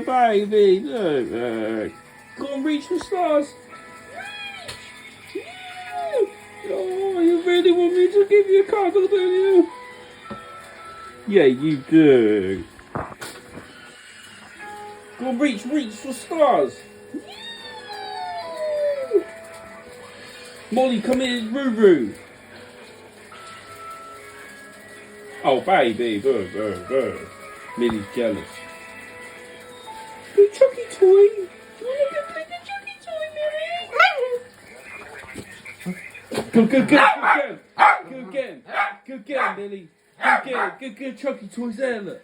baby. Look. Go and reach the stars. Oh, you really want me to give you a cuddle, do you? Yeah, you do. Go and reach the stars. Molly, come here, Ruru. Oh, baby. Millie's jealous. Good chucky toy. You want to play the chucky toy, Millie? Good again, Millie. Good chucky toys there, look.